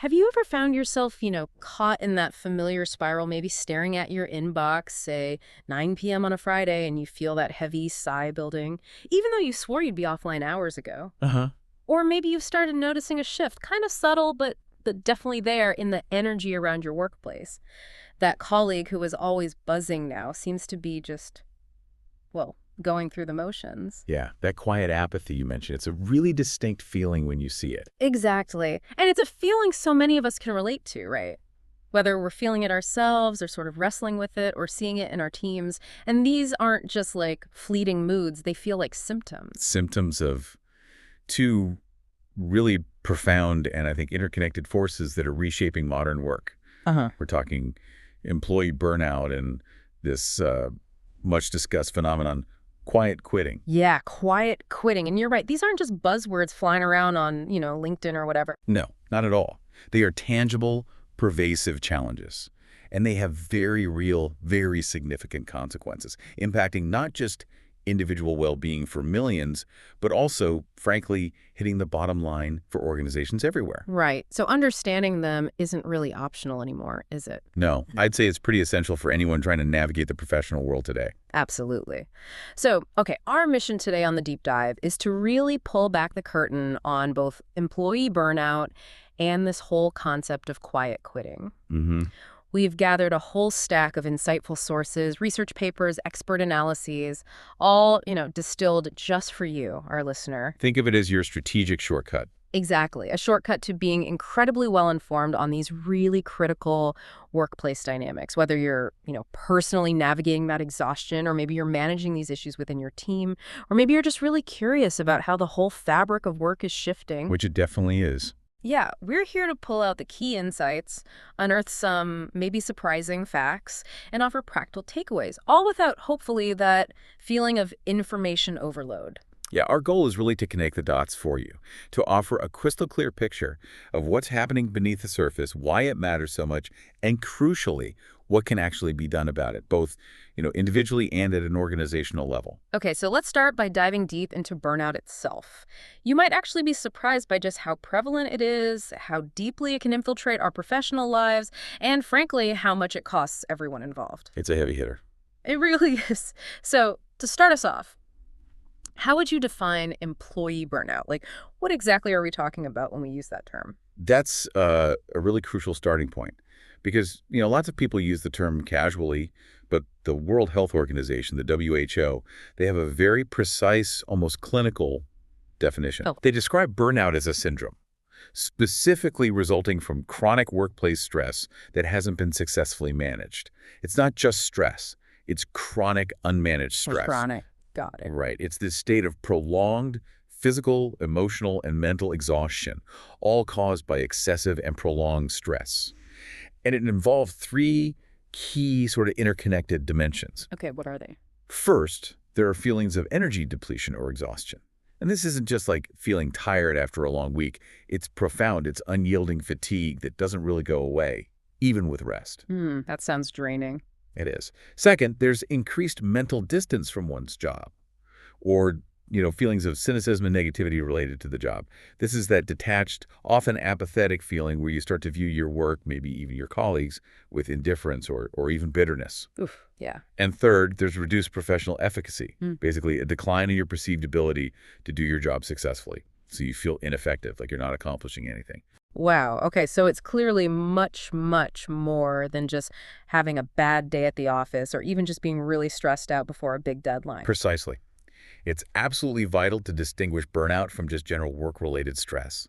Have you ever found yourself, caught in that familiar spiral, maybe staring at your inbox, say 9 p.m. on a Friday, and you feel that heavy sigh building, even though you swore you'd be offline hours ago? Uh-huh. Or maybe you've started noticing a shift, kind of subtle, but definitely there in the energy around your workplace. That colleague who was always buzzing now seems to be just, well, going through the motions. Yeah, that quiet apathy you mentioned, it's a really distinct feeling when you see it. Exactly. And it's a feeling so many of us can relate to, right? Whether we're feeling it ourselves or sort of wrestling with it or seeing it in our teams. And these aren't just like fleeting moods, they feel like symptoms. Symptoms of two really profound and I think interconnected forces that are reshaping modern work. Uh-huh. We're talking employee burnout and this much discussed phenomenon, quiet quitting. Yeah, quiet quitting. And you're right, these aren't just buzzwords flying around on, LinkedIn or whatever. No, not at all. They are tangible, pervasive challenges. And they have very real, very significant consequences, impacting not just individual well-being for millions, but also, frankly, hitting the bottom line for organizations everywhere. Right. So understanding them isn't really optional anymore, is it? No, I'd say it's pretty essential for anyone trying to navigate the professional world today. Absolutely. So, okay, our mission today on the deep dive is to really pull back the curtain on both employee burnout and this whole concept of quiet quitting. Mm-hmm. We've gathered a whole stack of insightful sources, research papers, expert analyses, all, distilled just for you, our listener. Think of it as your strategic shortcut. Exactly. A shortcut to being incredibly well-informed on these really critical workplace dynamics, whether you're, personally navigating that exhaustion, or maybe you're managing these issues within your team, or maybe you're just really curious about how the whole fabric of work is shifting. Which it definitely is. Yeah, we're here to pull out the key insights, unearth some maybe surprising facts, and offer practical takeaways, all without, hopefully, that feeling of information overload. Yeah, our goal is really to connect the dots for you, to offer a crystal clear picture of what's happening beneath the surface, why it matters so much, and crucially, what can actually be done about it, both, individually and at an organizational level. Okay, so let's start by diving deep into burnout itself. You might actually be surprised by just how prevalent it is, how deeply it can infiltrate our professional lives, and frankly, how much it costs everyone involved. It's a heavy hitter. It really is. So, to start us off, how would you define employee burnout? Like, what exactly are we talking about when we use that term? That's a really crucial starting point because, lots of people use the term casually, but the World Health Organization, the WHO, they have a very precise, almost clinical definition. Oh. They describe burnout as a syndrome, specifically resulting from chronic workplace stress that hasn't been successfully managed. It's not just stress, it's chronic unmanaged stress. Chronic. Got it. Right. It's this state of prolonged physical, emotional, and mental exhaustion, all caused by excessive and prolonged stress. And it involved three key sort of interconnected dimensions. Okay, what are they? First, there are feelings of energy depletion or exhaustion. And this isn't just like feeling tired after a long week. It's profound. It's unyielding fatigue that doesn't really go away, even with rest. That sounds draining. It is. Second, there's increased mental distance from one's job or, feelings of cynicism and negativity related to the job. This is that detached, often apathetic feeling where you start to view your work, maybe even your colleagues, with indifference or even bitterness. Oof, yeah. And third, there's reduced professional efficacy, basically a decline in your perceived ability to do your job successfully. So you feel ineffective, like you're not accomplishing anything. Wow. Okay, so it's clearly much, much more than just having a bad day at the office or even just being really stressed out before a big deadline. Precisely. It's absolutely vital to distinguish burnout from just general work-related stress.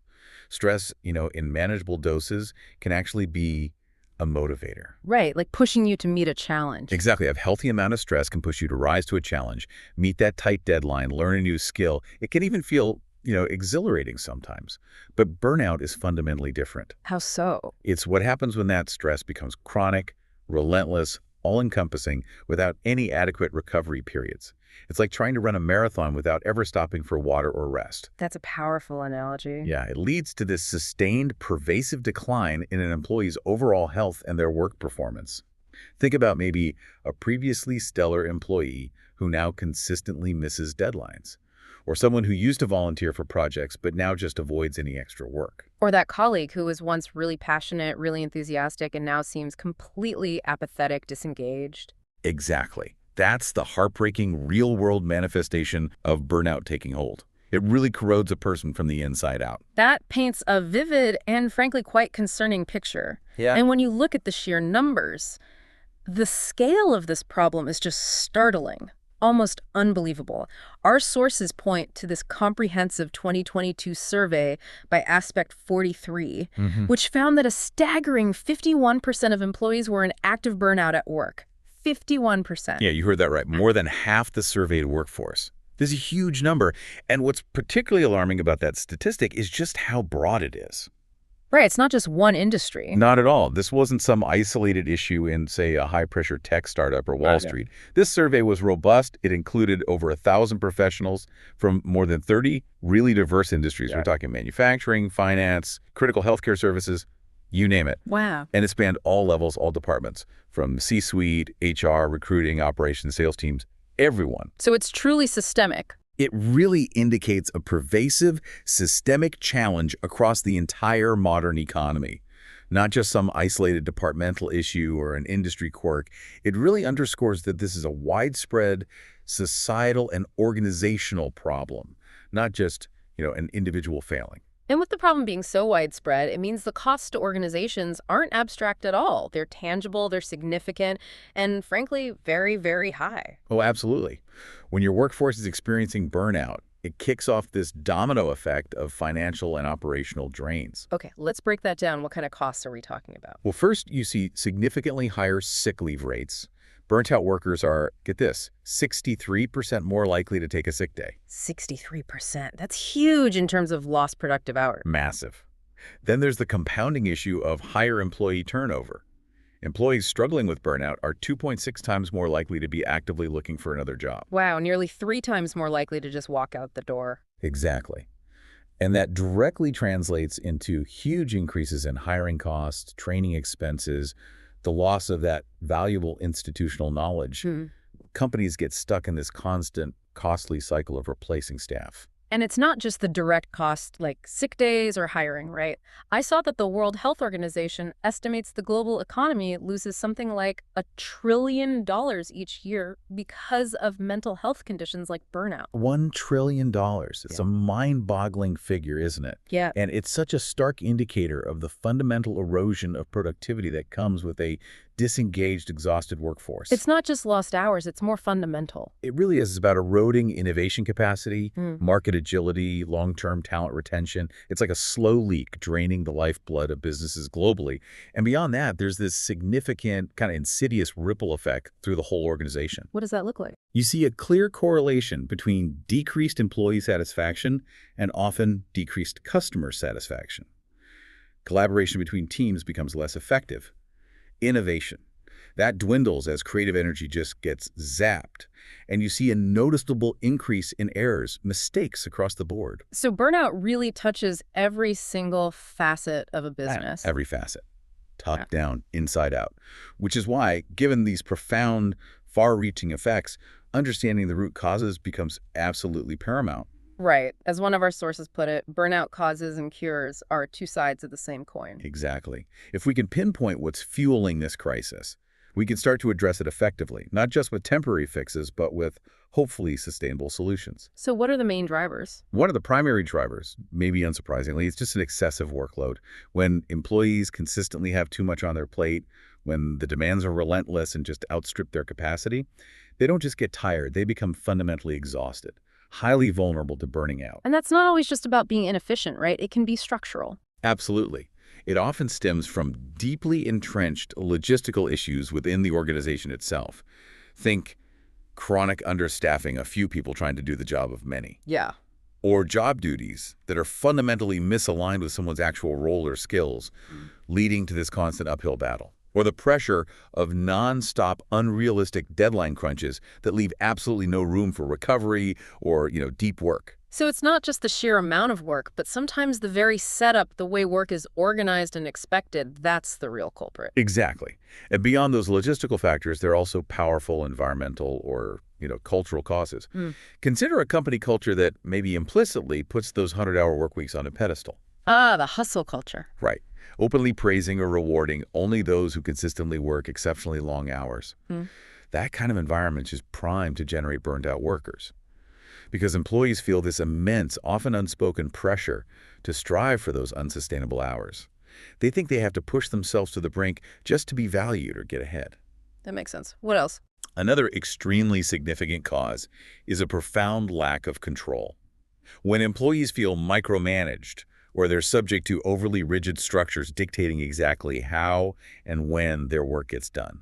Stress, in manageable doses can actually be a motivator. Right, like pushing you to meet a challenge. Exactly. A healthy amount of stress can push you to rise to a challenge, meet that tight deadline, learn a new skill. It can even feel exhilarating sometimes. But burnout is fundamentally different. How so? It's what happens when that stress becomes chronic, relentless, all-encompassing, without any adequate recovery periods. It's like trying to run a marathon without ever stopping for water or rest. That's a powerful analogy. Yeah, it leads to this sustained, pervasive decline in an employee's overall health and their work performance. Think about maybe a previously stellar employee who now consistently misses deadlines, or someone who used to volunteer for projects but now just avoids any extra work. Or that colleague who was once really passionate, really enthusiastic, and now seems completely apathetic, disengaged. Exactly. That's the heartbreaking real-world manifestation of burnout taking hold. It really corrodes a person from the inside out. That paints a vivid and frankly quite concerning picture. Yeah. And when you look at the sheer numbers, the scale of this problem is just startling, almost unbelievable. Our sources point to this comprehensive 2022 survey by Aspect 43, which found that a staggering 51% of employees were in active burnout at work. 51%. Yeah, you heard that right. More than half the surveyed workforce. This is a huge number. And what's particularly alarming about that statistic is just how broad it is. Right, it's not just one industry. Not at all. This wasn't some isolated issue in, say, a high-pressure tech startup or Wall Street. This survey was robust. It included over 1,000 professionals from more than 30 really diverse industries. We're talking manufacturing, finance, critical healthcare services, you name it. Wow. And it spanned all levels, all departments, from C-suite, HR, recruiting, operations, sales teams, everyone. So it's truly systemic. It really indicates a pervasive, systemic challenge across the entire modern economy. Not just some isolated departmental issue or an industry quirk. It really underscores that this is a widespread societal and organizational problem, not just, an individual failing. And with the problem being so widespread, it means the costs to organizations aren't abstract at all. They're tangible, they're significant, and frankly, very, very high. Oh, absolutely. When your workforce is experiencing burnout, it kicks off this domino effect of financial and operational drains. Okay, let's break that down. What kind of costs are we talking about? Well, first, you see significantly higher sick leave rates. Burnt-out workers are, get this, 63% more likely to take a sick day. 63%. That's huge in terms of lost productive hours. Massive. Then there's the compounding issue of higher employee turnover. Employees struggling with burnout are 2.6 times more likely to be actively looking for another job. Wow, nearly 3 times more likely to just walk out the door. Exactly. And that directly translates into huge increases in hiring costs, training expenses, the loss of that valuable institutional knowledge. Companies get stuck in this constant, costly cycle of replacing staff. And it's not just the direct cost like sick days or hiring, right? I saw that the World Health Organization estimates the global economy loses something like $1 trillion each year because of mental health conditions like burnout. $1 trillion. It's a mind-boggling figure, isn't it? Yeah. And it's such a stark indicator of the fundamental erosion of productivity that comes with a disengaged, exhausted workforce. It's not just lost hours, it's more fundamental. It really is about eroding innovation capacity, market agility, long-term talent retention. It's like a slow leak draining the lifeblood of businesses globally. And beyond that, there's this significant kind of insidious ripple effect through the whole organization. What does that look like? You see a clear correlation between decreased employee satisfaction and often decreased customer satisfaction. Collaboration between teams becomes less effective. Innovation. That dwindles as creative energy just gets zapped. And you see a noticeable increase in errors, mistakes across the board. So burnout really touches every single facet of a business. Every facet. Top down, inside out. Which is why, given these profound, far-reaching effects, understanding the root causes becomes absolutely paramount. Right. As one of our sources put it, burnout causes and cures are 2 sides of the same coin. Exactly. If we can pinpoint what's fueling this crisis, we can start to address it effectively, not just with temporary fixes, but with hopefully sustainable solutions. So what are the main drivers? One of the primary drivers, maybe unsurprisingly, is just an excessive workload. When employees consistently have too much on their plate, when the demands are relentless and just outstrip their capacity, they don't just get tired, they become fundamentally exhausted, highly vulnerable to burning out. And that's not always just about being inefficient, right? It can be structural. Absolutely. It often stems from deeply entrenched logistical issues within the organization itself. Think chronic understaffing, a few people trying to do the job of many. Yeah. Or job duties that are fundamentally misaligned with someone's actual role or skills, leading to this constant uphill battle. Or the pressure of non-stop, unrealistic deadline crunches that leave absolutely no room for recovery or, deep work. So it's not just the sheer amount of work, but sometimes the very setup, the way work is organized and expected, that's the real culprit. Exactly. And beyond those logistical factors, there are also powerful environmental or, cultural causes. Hmm. Consider a company culture that maybe implicitly puts those 100-hour work weeks on a pedestal. Ah, the hustle culture. Right. Openly praising or rewarding only those who consistently work exceptionally long hours. Hmm. That kind of environment is primed to generate burned-out workers, because employees feel this immense, often unspoken pressure to strive for those unsustainable hours. They think they have to push themselves to the brink just to be valued or get ahead. That makes sense. What else? Another extremely significant cause is a profound lack of control. When employees feel micromanaged, or they're subject to overly rigid structures dictating exactly how and when their work gets done,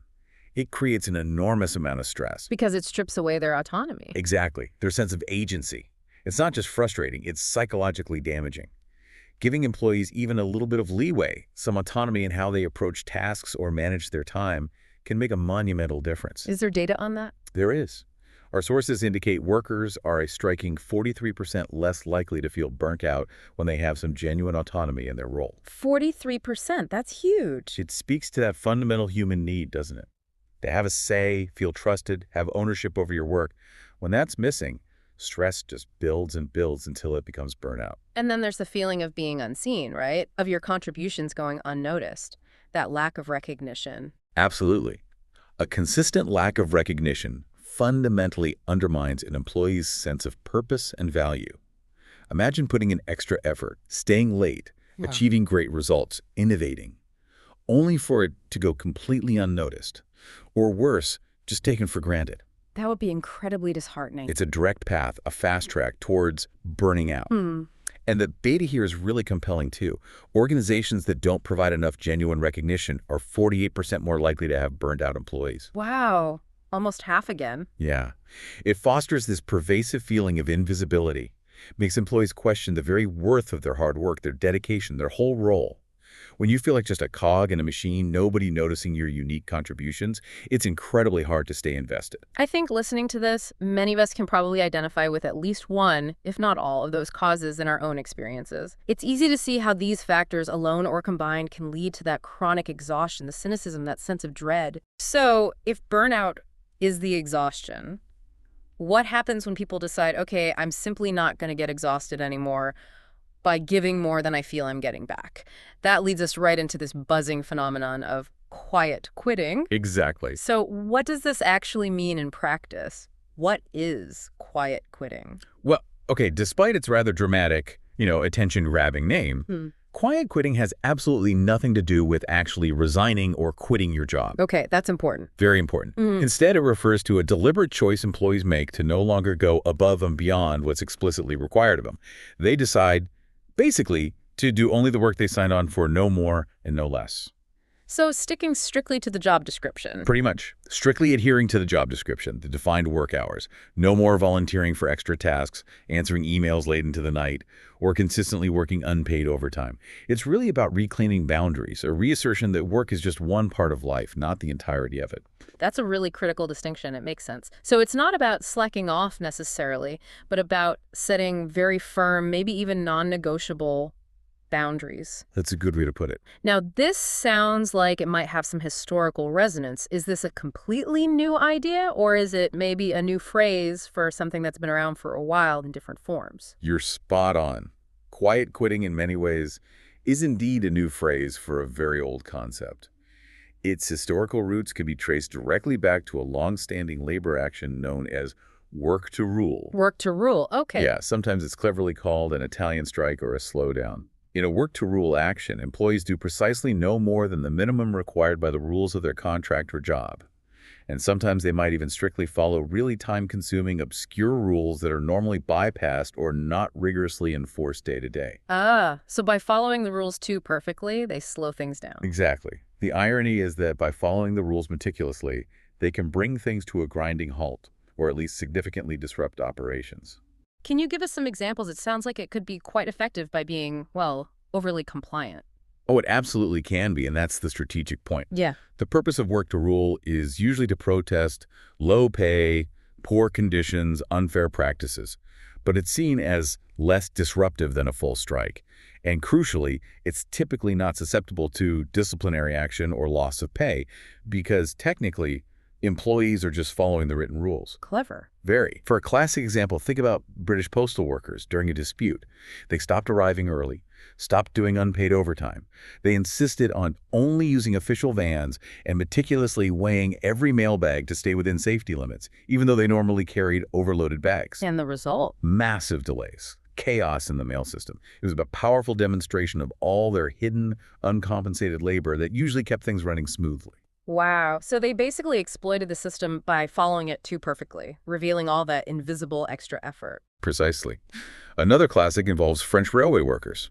it creates an enormous amount of stress. Because it strips away their autonomy. Exactly. Their sense of agency. It's not just frustrating, it's psychologically damaging. Giving employees even a little bit of leeway, some autonomy in how they approach tasks or manage their time, can make a monumental difference. Is there data on that? There is. Our sources indicate workers are a striking 43% less likely to feel burnt out when they have some genuine autonomy in their role. 43%. That's huge. It speaks to that fundamental human need, doesn't it? To have a say, feel trusted, have ownership over your work. When that's missing, stress just builds and builds until it becomes burnout. And then there's the feeling of being unseen, right? Of your contributions going unnoticed. That lack of recognition. Absolutely. A consistent lack of recognition fundamentally undermines an employee's sense of purpose and value. Imagine putting in extra effort, staying late, Yeah. achieving great results, innovating, only for it to go completely unnoticed, or worse, just taken for granted. That would be incredibly disheartening. It's a direct path, a fast track towards burning out. And the data here is really compelling too. Organizations that don't provide enough genuine recognition are 48% more likely to have burned out employees. Wow. Almost half again. Yeah. It fosters this pervasive feeling of invisibility, makes employees question the very worth of their hard work, their dedication, their whole role. When you feel like just a cog in a machine, nobody noticing your unique contributions, it's incredibly hard to stay invested. I think listening to this, many of us can probably identify with at least one, if not all, of those causes in our own experiences. It's easy to see how these factors, alone or combined, can lead to that chronic exhaustion, the cynicism, that sense of dread. So, if burnout is the exhaustion, what happens when people decide, okay, I'm simply not going to get exhausted anymore by giving more than I feel I'm getting back? That leads us right into this buzzing phenomenon of quiet quitting. Exactly. So what does this actually mean in practice? What is quiet quitting? Well, okay, despite its rather dramatic, attention-grabbing name, quiet quitting has absolutely nothing to do with actually resigning or quitting your job. Okay, that's important. Very important. Instead, it refers to a deliberate choice employees make to no longer go above and beyond what's explicitly required of them. They decide, basically, to do only the work they signed on for, no more and no less. So sticking strictly to the job description. Pretty much. Strictly adhering to the job description, the defined work hours. No more volunteering for extra tasks, answering emails late into the night, or consistently working unpaid overtime. It's really about reclaiming boundaries, a reassertion that work is just one part of life, not the entirety of it. That's a really critical distinction. It makes sense. So it's not about slacking off necessarily, but about setting very firm, maybe even non-negotiable boundaries. That's a good way to put it. Now, this sounds like it might have some historical resonance. Is this a completely new idea, or is it maybe a new phrase for something that's been around for a while in different forms? You're spot on. Quiet quitting, in many ways, is indeed a new phrase for a very old concept. Its historical roots can be traced directly back to a long-standing labor action known as work to rule. Work to rule. Okay. Yeah, sometimes it's cleverly called an Italian strike or a slowdown. In a work-to-rule action, employees do precisely no more than the minimum required by the rules of their contract or job. And sometimes they might even strictly follow really time-consuming, obscure rules that are normally bypassed or not rigorously enforced day to day. Ah, so by following the rules too perfectly, they slow things down. Exactly. The irony is that by following the rules meticulously, they can bring things to a grinding halt, or at least significantly disrupt operations. Can you give us some examples? It sounds like it could be quite effective by being, well, overly compliant. Oh, it absolutely can be, and that's the strategic point. Yeah. The purpose of work to rule is usually to protest low pay, poor conditions, unfair practices. but it's seen as less disruptive than a full strike. And crucially, it's typically not susceptible to disciplinary action or loss of pay because technically, employees are just following the written rules. Clever. Very. For a classic example, think about British postal workers during a dispute. They stopped arriving early, stopped doing unpaid overtime. They insisted on only using official vans and meticulously weighing every mailbag to stay within safety limits, even though they normally carried overloaded bags. And the result? Massive delays. Chaos in the mail system. It was a powerful demonstration of all their hidden, uncompensated labor that usually kept things running smoothly. Wow. So they basically exploited the system by following it too perfectly, revealing all that invisible extra effort. Precisely. Another classic involves French railway workers.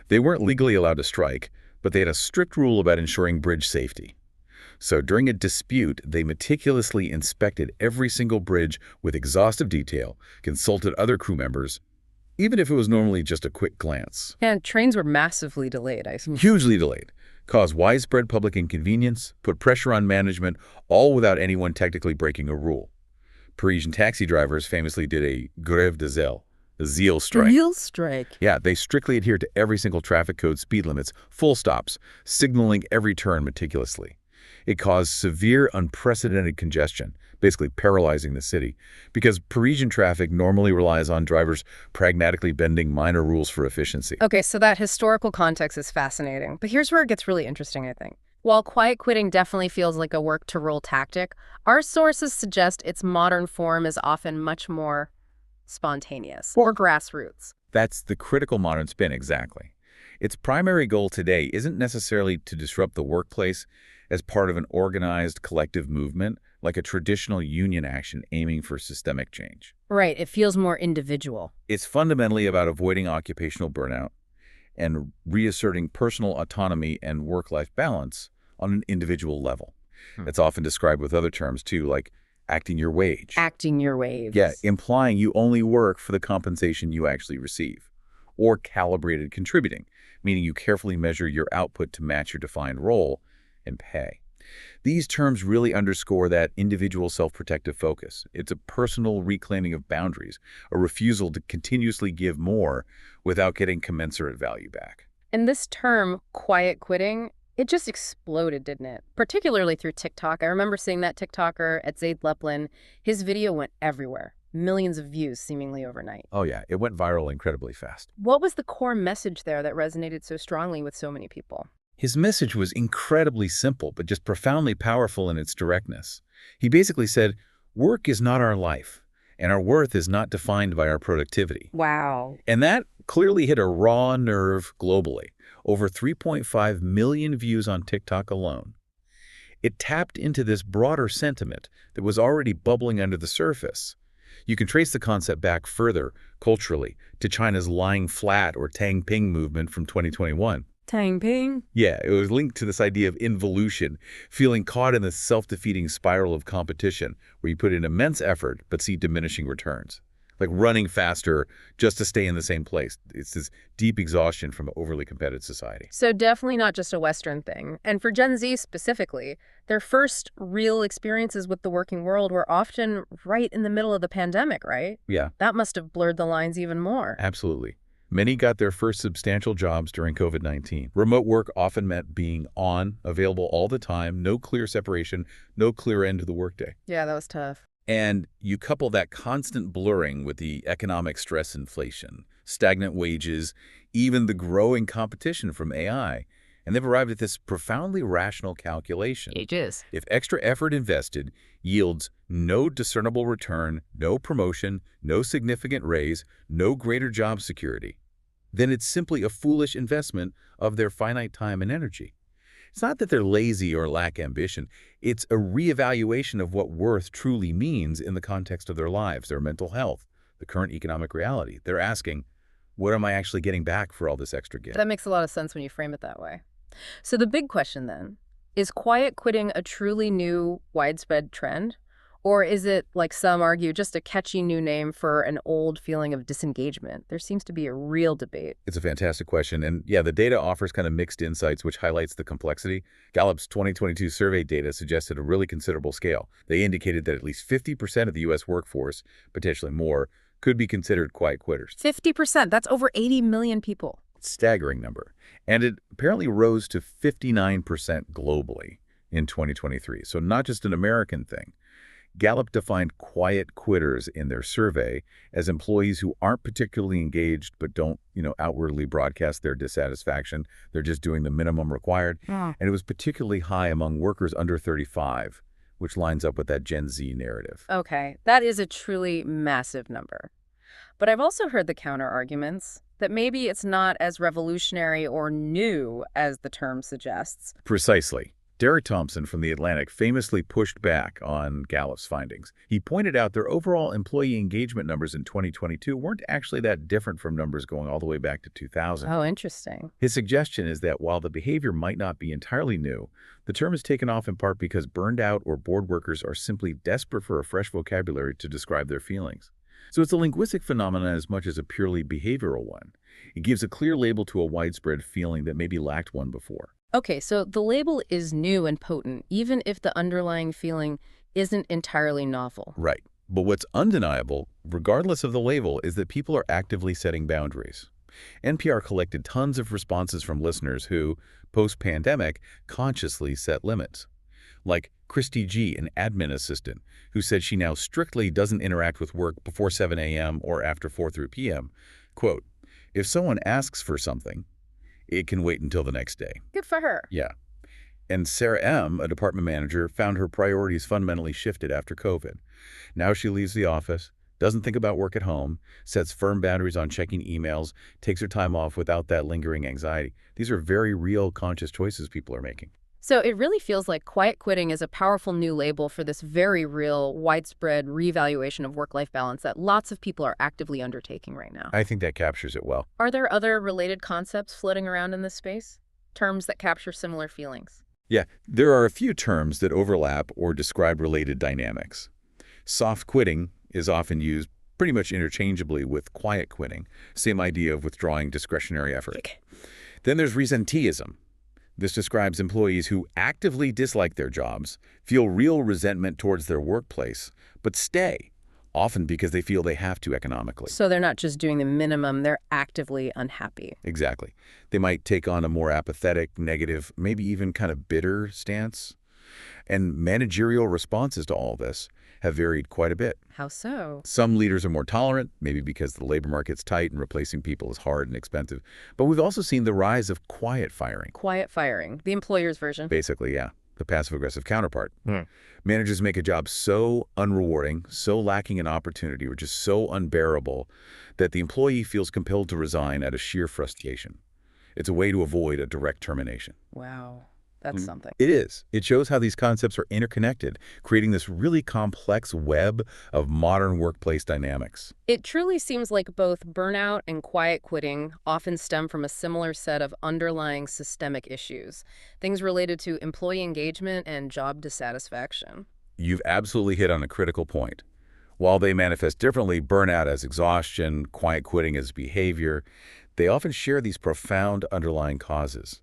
They weren't legally allowed to strike, but they had a strict rule about ensuring bridge safety. So during a dispute, they meticulously inspected every single bridge with exhaustive detail, consulted other crew members, even if it was normally just a quick glance. And trains were massively delayed, I assume. Hugely delayed, caused widespread public inconvenience, put pressure on management, all without anyone technically breaking a rule. Parisian taxi drivers famously did a grève de zèle, a zeal strike. Real strike. Yeah, they strictly adhered to every single traffic code speed limits, full stops, signaling every turn meticulously. It caused severe, unprecedented congestion, basically paralyzing the city, because Parisian traffic normally relies on drivers pragmatically bending minor rules for efficiency. Okay, so that historical context is fascinating. But here's where it gets really interesting, I think. While quiet quitting definitely feels like a work-to-rule tactic, our sources suggest its modern form is often much more spontaneous or grassroots. That's the critical modern spin, exactly. Its primary goal today isn't necessarily to disrupt the workplace as part of an organized collective movement, like a traditional union action aiming for systemic change. Right, it feels more individual. It's fundamentally about avoiding occupational burnout and reasserting personal autonomy and work-life balance on an individual level. It's often described with other terms, too, like acting your wage. Acting your waves. Yeah, implying you only work for the compensation you actually receive. Or calibrated contributing, meaning you carefully measure your output to match your defined role and pay. These terms really underscore that individual self-protective focus. It's a personal reclaiming of boundaries, a refusal to continuously give more without getting commensurate value back. And this term, quiet quitting, it just exploded, didn't it? Particularly through TikTok. I remember seeing that TikToker at Zaid Leplin. His video went everywhere. Millions of views seemingly overnight. Oh yeah, it went viral incredibly fast. What was the core message there that resonated so strongly with so many people? His message was incredibly simple, but just profoundly powerful in its directness. He basically said, work is not our life, and our worth is not defined by our productivity. Wow. And that clearly hit a raw nerve globally. Over 3.5 million views on TikTok alone. It tapped into this broader sentiment that was already bubbling under the surface. You can trace the concept back further, culturally, to China's lying flat or Tang Ping movement from 2021. Tang Ping? Yeah, it was linked to this idea of involution, feeling caught in this self-defeating spiral of competition where you put in immense effort but see diminishing returns. Like running faster just to stay in the same place. It's this deep exhaustion from an overly competitive society. So definitely not just a Western thing. And for Gen Z specifically, their first real experiences with the working world were often right in the middle of the pandemic, right? Yeah. That must have blurred the lines even more. Absolutely. Many got their first substantial jobs during COVID-19. Remote work often meant being on, available all the time, no clear separation, no clear end to the workday. Yeah, that was tough. And you couple that constant blurring with the economic stress inflation, stagnant wages, even the growing competition from AI, and they've arrived at this profoundly rational calculation. Ages. If extra effort invested yields no discernible return, no promotion, no significant raise, no greater job security, then it's simply a foolish investment of their finite time and energy. It's not that they're lazy or lack ambition. It's a reevaluation of what worth truly means in the context of their lives, their mental health, the current economic reality. They're asking, what am I actually getting back for all this extra gift? That makes a lot of sense when you frame it that way. So the big question then, is quiet quitting a truly new, widespread trend? Or is it, like some argue, just a catchy new name for an old feeling of disengagement? There seems to be a real debate. It's a fantastic question. And yeah, the data offers kind of mixed insights, which highlights the complexity. Gallup's 2022 survey data suggested a really considerable scale. They indicated that at least 50% of the U.S. workforce, potentially more, could be considered quiet quitters. 50%, that's over 80 million people. Staggering number. And it apparently rose to 59% globally in 2023. So not just an American thing. Gallup defined quiet quitters in their survey as employees who aren't particularly engaged but don't, outwardly broadcast their dissatisfaction. They're just doing the minimum required. Oh. And it was particularly high among workers under 35, which lines up with that Gen Z narrative. Okay, that is a truly massive number. But I've also heard the counter-arguments that maybe it's not as revolutionary or new as the term suggests. Precisely. Derek Thompson from The Atlantic famously pushed back on Gallup's findings. He pointed out their overall employee engagement numbers in 2022 weren't actually that different from numbers going all the way back to 2000. Oh, interesting. His suggestion is that while the behavior might not be entirely new, the term is taken off in part because burned out or bored workers are simply desperate for a fresh vocabulary to describe their feelings. So it's a linguistic phenomenon as much as a purely behavioral one. It gives a clear label to a widespread feeling that maybe lacked one before. Okay, so the label is new and potent, even if the underlying feeling isn't entirely novel. Right. But what's undeniable, regardless of the label, is that people are actively setting boundaries. NPR collected tons of responses from listeners who, post-pandemic, consciously set limits. Like Christy G., an admin assistant, who said she now strictly doesn't interact with work before 7 a.m. or after 4:30 p.m. Quote, "If someone asks for something, it can wait until the next day." Good for her. Yeah. And Sarah M., a department manager, found her priorities fundamentally shifted after COVID. Now she leaves the office, doesn't think about work at home, sets firm boundaries on checking emails, takes her time off without that lingering anxiety. These are very real, conscious choices people are making. So it really feels like quiet quitting is a powerful new label for this very real, widespread reevaluation of work-life balance that lots of people are actively undertaking right now. I think that captures it well. Are there other related concepts floating around in this space? Terms that capture similar feelings? Yeah, there are a few terms that overlap or describe related dynamics. Soft quitting is often used pretty much interchangeably with quiet quitting, same idea of withdrawing discretionary effort. Okay. Then there's resenteeism. This describes employees who actively dislike their jobs, feel real resentment towards their workplace, but stay, often because they feel they have to economically. So they're not just doing the minimum, they're actively unhappy. Exactly. They might take on a more apathetic, negative, maybe even kind of bitter stance. And managerial responses to all this have varied quite a bit. How so? Some leaders are more tolerant, maybe because the labor market's tight and replacing people is hard and expensive. But we've also seen the rise of quiet firing. Quiet firing, the employer's version. Basically, yeah, the passive-aggressive counterpart. Managers make a job so unrewarding, so lacking in opportunity, or just so unbearable that the employee feels compelled to resign out of sheer frustration. It's a way to avoid a direct termination. Wow. That's something. It is. It shows how these concepts are interconnected, creating this really complex web of modern workplace dynamics. It truly seems like both burnout and quiet quitting often stem from a similar set of underlying systemic issues, things related to employee engagement and job dissatisfaction. You've absolutely hit on a critical point. While they manifest differently, burnout as exhaustion, quiet quitting as behavior, they often share these profound underlying causes,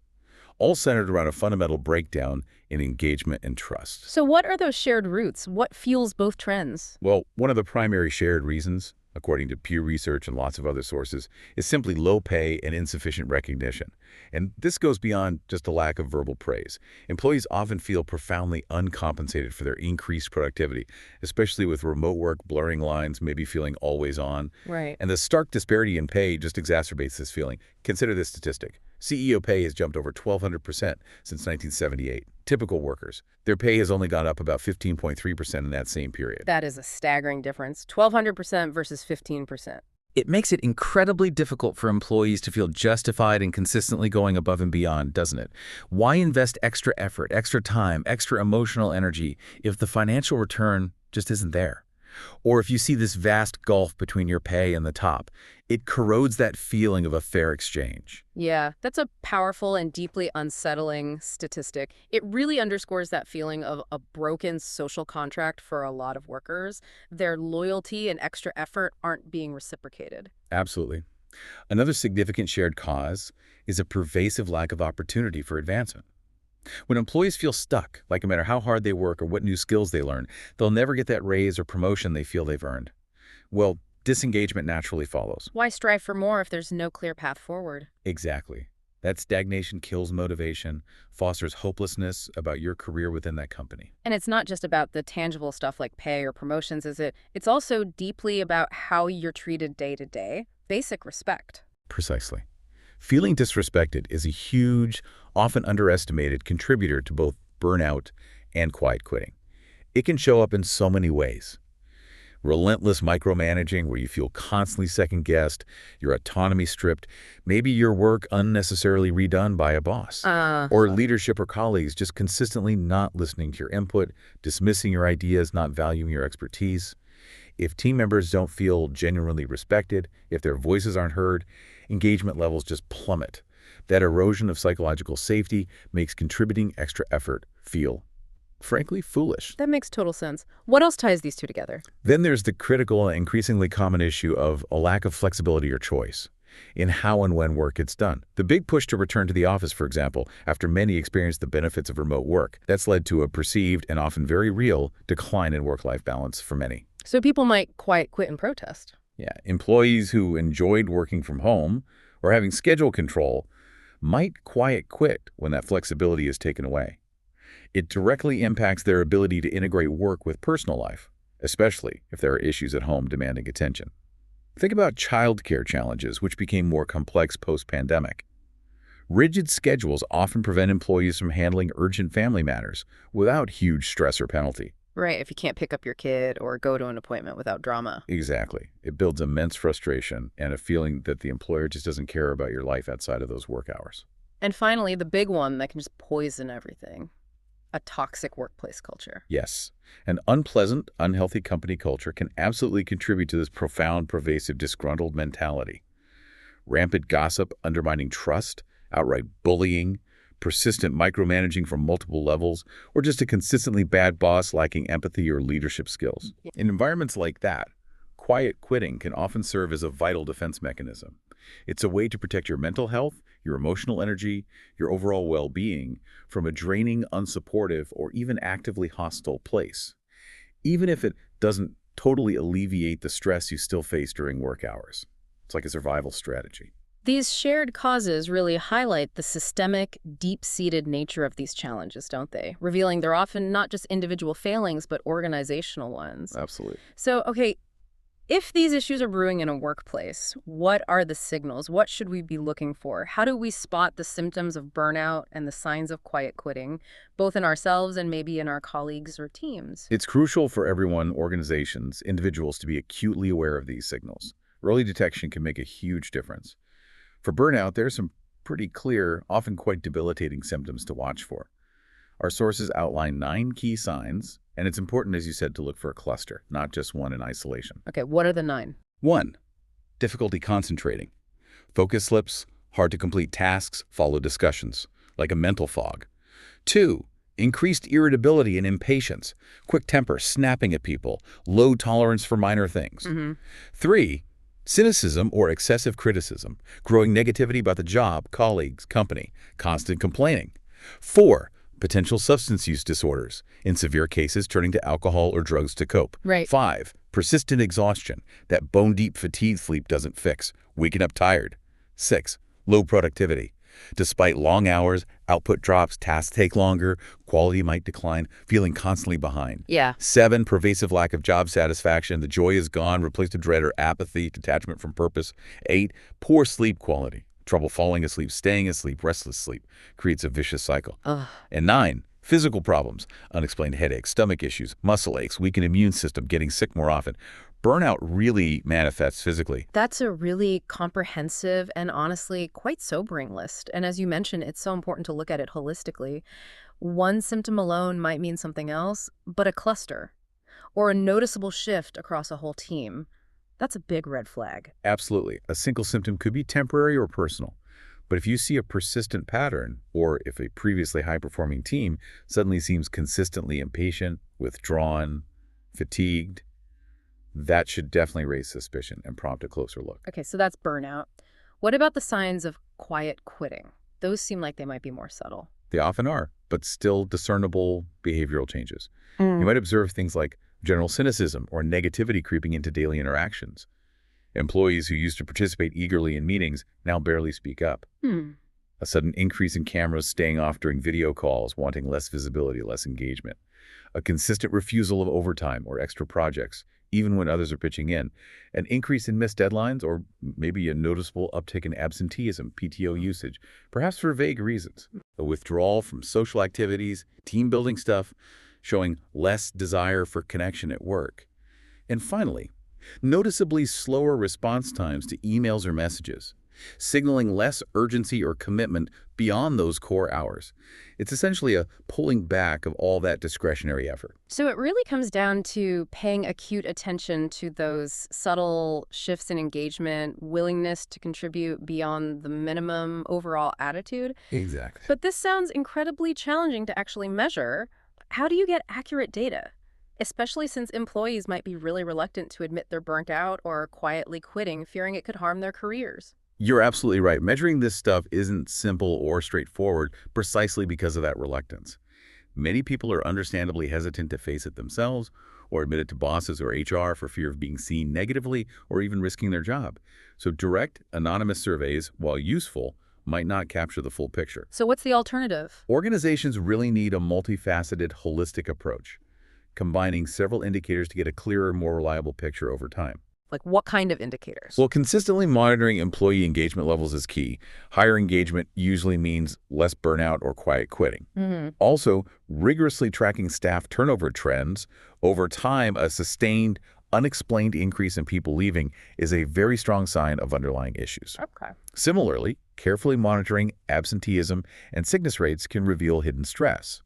all centered around a fundamental breakdown in engagement and trust. So what are those shared roots? What fuels both trends? Well, one of the primary shared reasons, according to Pew Research and lots of other sources, is simply low pay and insufficient recognition. And this goes beyond just a lack of verbal praise. Employees often feel profoundly uncompensated for their increased productivity, especially with remote work, blurring lines, maybe feeling always on. Right. And the stark disparity in pay just exacerbates this feeling. Consider this statistic. CEO pay has jumped over 1,200% since 1978. Typical workers, their pay has only gone up about 15.3% in that same period. That is a staggering difference. 1,200% versus 15%. It makes it incredibly difficult for employees to feel justified in consistently going above and beyond, doesn't it? Why invest extra effort, extra time, extra emotional energy if the financial return just isn't there? Or if you see this vast gulf between your pay and the top, it corrodes that feeling of a fair exchange. Yeah, that's a powerful and deeply unsettling statistic. It really underscores that feeling of a broken social contract for a lot of workers. Their loyalty and extra effort aren't being reciprocated. Absolutely. Another significant shared cause is a pervasive lack of opportunity for advancement. When employees feel stuck, like no matter how hard they work or what new skills they learn, they'll never get that raise or promotion they feel they've earned. Well, disengagement naturally follows. Why strive for more if there's no clear path forward? Exactly. That stagnation kills motivation, fosters hopelessness about your career within that company. And it's not just about the tangible stuff like pay or promotions, is it? It's also deeply about how you're treated day to day. Basic respect. Precisely. Feeling disrespected is a huge, often underestimated contributor to both burnout and quiet quitting. It can show up in so many ways. Relentless micromanaging where you feel constantly second-guessed, your autonomy stripped, maybe your work unnecessarily redone by a boss, or leadership or colleagues just consistently not listening to your input, dismissing your ideas, not valuing your expertise. If team members don't feel genuinely respected, if their voices aren't heard, engagement levels just plummet. That erosion of psychological safety makes contributing extra effort feel, frankly, foolish. That makes total sense. What else ties these two together? Then there's the critical and increasingly common issue of a lack of flexibility or choice in how and when work gets done. The big push to return to the office, for example, after many experience the benefits of remote work, that's led to a perceived and often very real decline in work-life balance for many. So people might quiet quit and protest. Yeah, employees who enjoyed working from home or having schedule control might quiet quit when that flexibility is taken away. It directly impacts their ability to integrate work with personal life, especially if there are issues at home demanding attention. Think about childcare challenges, which became more complex post-pandemic. Rigid schedules often prevent employees from handling urgent family matters without huge stress or penalty. Right, if you can't pick up your kid or go to an appointment without drama. Exactly. It builds immense frustration and a feeling that the employer just doesn't care about your life outside of those work hours. And finally, the big one that can just poison everything. A toxic workplace culture. Yes. An unpleasant, unhealthy company culture can absolutely contribute to this profound, pervasive, disgruntled mentality. Rampant gossip, undermining trust, outright bullying, persistent micromanaging from multiple levels, or just a consistently bad boss lacking empathy or leadership skills. Yeah. In environments like that, quiet quitting can often serve as a vital defense mechanism. It's a way to protect your mental health, your emotional energy, your overall well-being from a draining, unsupportive, or even actively hostile place, even if it doesn't totally alleviate the stress you still face during work hours. It's like a survival strategy. These shared causes really highlight the systemic, deep-seated nature of these challenges, don't they? Revealing they're often not just individual failings, but organizational ones. Absolutely. So, okay, if these issues are brewing in a workplace, what are the signals? What should we be looking for? How do we spot the symptoms of burnout and the signs of quiet quitting, both in ourselves and maybe in our colleagues or teams? It's crucial for everyone, organizations, individuals to be acutely aware of these signals. Early detection can make a huge difference. For burnout, there's some pretty clear, often quite debilitating symptoms to watch for. Our sources outline 9 key signs, and it's important, as you said, to look for a cluster, not just one in isolation. Okay, what are the 9? 1. Difficulty concentrating. Focus slips, hard to complete tasks, follow discussions, like a mental fog. 2. Increased irritability and impatience, quick temper, snapping at people, low tolerance for minor things. 3. Cynicism or excessive criticism, growing negativity about the job, colleagues, company, constant complaining. 4. Potential substance use disorders, in severe cases turning to alcohol or drugs to cope. Right. 5. Persistent exhaustion, that bone-deep fatigue sleep doesn't fix, waking up tired. 6. Low productivity. Despite long hours, output drops, tasks take longer, quality might decline, feeling constantly behind. Yeah. 7. Pervasive lack of job satisfaction. The joy is gone, replaced with dread or apathy, detachment from purpose. 8. Poor sleep quality. Trouble falling asleep, staying asleep, restless sleep. Creates a vicious cycle. And 9. Physical problems. Unexplained headaches, stomach issues, muscle aches, weakened immune system, getting sick more often. Burnout really manifests physically. That's a really comprehensive and honestly quite sobering list. And as you mentioned, it's so important to look at it holistically. One symptom alone might mean something else, but a cluster or a noticeable shift across a whole team, that's a big red flag. Absolutely. A single symptom could be temporary or personal. But if you see a persistent pattern, or if a previously high-performing team suddenly seems consistently impatient, withdrawn, fatigued, that should definitely raise suspicion and prompt a closer look. Okay, so that's burnout. What about the signs of quiet quitting? Those seem like they might be more subtle. They often are, but still discernible behavioral changes. You might observe things like general cynicism or negativity creeping into daily interactions. Employees who used to participate eagerly in meetings now barely speak up. Hmm. A sudden increase in cameras staying off during video calls, wanting less visibility, less engagement. A consistent refusal of overtime or extra projects, even when others are pitching in. An increase in missed deadlines, or maybe a noticeable uptick in absenteeism, PTO usage, perhaps for vague reasons. A withdrawal from social activities, team-building stuff, showing less desire for connection at work. And finally, noticeably slower response times to emails or messages, signaling less urgency or commitment beyond those core hours. It's essentially a pulling back of all that discretionary effort. So it really comes down to paying acute attention to those subtle shifts in engagement, willingness to contribute beyond the minimum overall attitude. Exactly. But this sounds incredibly challenging to actually measure. How do you get accurate data? Especially since employees might be really reluctant to admit they're burnt out or quietly quitting, fearing it could harm their careers. You're absolutely right. Measuring this stuff isn't simple or straightforward precisely because of that reluctance. Many people are understandably hesitant to face it themselves or admit it to bosses or HR for fear of being seen negatively or even risking their job. So direct, anonymous surveys, while useful, might not capture the full picture. So what's the alternative? Organizations really need a multifaceted, holistic approach, combining several indicators to get a clearer, more reliable picture over time. Like what kind of indicators? Well, consistently monitoring employee engagement levels is key. Higher engagement usually means less burnout or quiet quitting. Also, rigorously tracking staff turnover trends. Over time, a sustained, unexplained increase in people leaving is a very strong sign of underlying issues. Okay. Similarly, carefully monitoring absenteeism and sickness rates can reveal hidden stress.